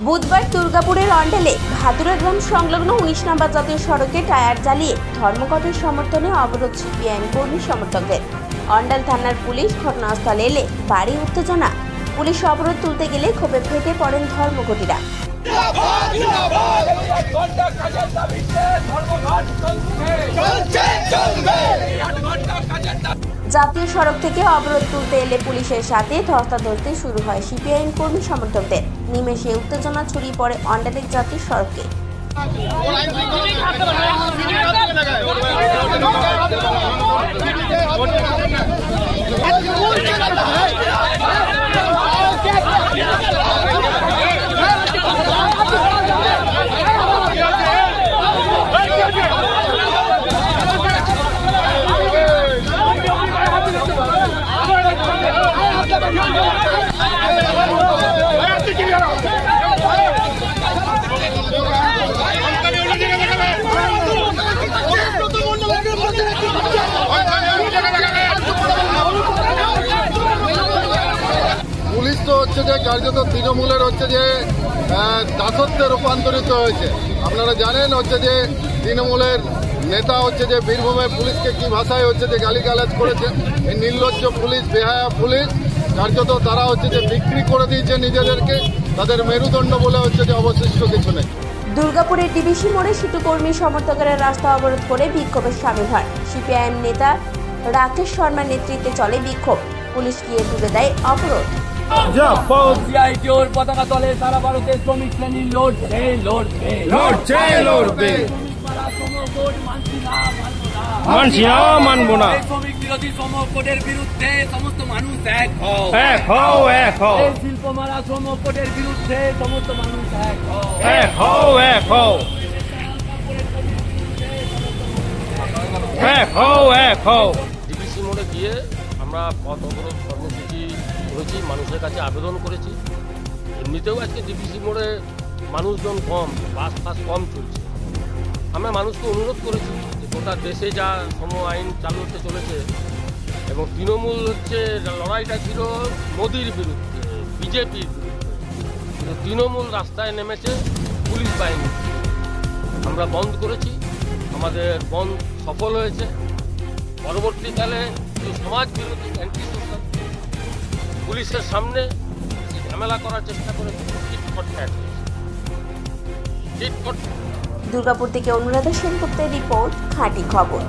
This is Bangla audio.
বুধবার দুর্গাপুরের অন্ডালে ভাদুরা গ্রাম সংলগ্ন ১৯ নম্বর জাতীয় সড়কে টায়ার জ্বালিয়ে ধর্মঘটের সমর্থনে অবরোধ সিপিআইএম কর্মী সমর্থকদের। অন্ডাল থানার পুলিশ ঘটনাস্থলে এলে বাড়ি উত্তেজনা। পুলিশ অবরোধ তুলতে গেলে ক্ষোভে ফেটে পড়েন ধর্মঘটীরা। জাতীয় সড়ক থেকে অবরোধ তুলতে এলে পুলিশের সাথে ধস্তাধস্তি শুরু হয় সিপিআইএম কর্মী সমর্থকদের। নিমেষে উত্তেজনা ছড়িয়ে পড়ে অন্ডালের জাতীয় সড়কে। পুলিশ তো হচ্ছে যে কার্যত তৃণমূলের হচ্ছে যে দাসত্বে রূপান্তরিত হয়েছে। আপনারা জানেন হচ্ছে যে তৃণমূলের নেতা হচ্ছে যে বীরভূমে পুলিশকে কি ভাষায় হচ্ছে যে গালিগালাজ করেছে। এই নির্লজ্জ পুলিশ, বেহায়া পুলিশ কার্যত তারা হচ্ছে যে বিক্রি করে দিয়েছে নিজেদেরকে, তাদের মেরুদণ্ড বলে হচ্ছে যে অবশিষ্ট কিছু নেই। দুর্গাপুরের ডিবিসি মোড়ে সিটু কর্মী সমর্থকেরা রাস্তা অবরোধ করে বিক্ষোভে সামিল হয়। সিপিআইএম নেতা রাকেশ শর্মার নেতৃত্বে চলে বিক্ষোভ। পুলিশ গিয়ে তুলে দেয় অবরোধ। পতাকা তলে সারা ভারতের শ্রমিক শ্রেণী লড়ছে। মানবো না। শ্রমিক বিরোধী শ্রমকোটের বিরুদ্ধে সমস্ত মানুষ এক হও। শিল্প মারা শ্রমকোটের বিরুদ্ধে সমস্ত মানুষ এক হও। ডিবিসি মোড়ে গিয়ে আমরা পথ অবরোধ কর্মসূচি করেছি, মানুষের কাছে আবেদন করেছি। এমনিতেও আজকে ডিবিসি মোড়ে মানুষজন কম, বাস কম চলছে। আমরা মানুষকে অনুরোধ করেছি যে গোটা দেশে যা সম আইন চালু হতে চলেছে এবং তৃণমূল হচ্ছে লড়াইটা ছিল মোদির বিরুদ্ধে, বিজেপির বিরুদ্ধে, কিন্তু তৃণমূল রাস্তায় নেমেছে পুলিশ বাহিনী। আমরা বন্ধ করেছি, আমাদের বন্ধ সফল হয়েছে। পরবর্তীকালে যে সমাজ বিরোধী অ্যান্টি সোশ্যাল পুলিশের সামনে ঝামেলা করার চেষ্টা করেছে, দুর্গাপুর থেকে অনুরাধা সেনগুপ্তের রিপোর্ট, খাঁটি খবর।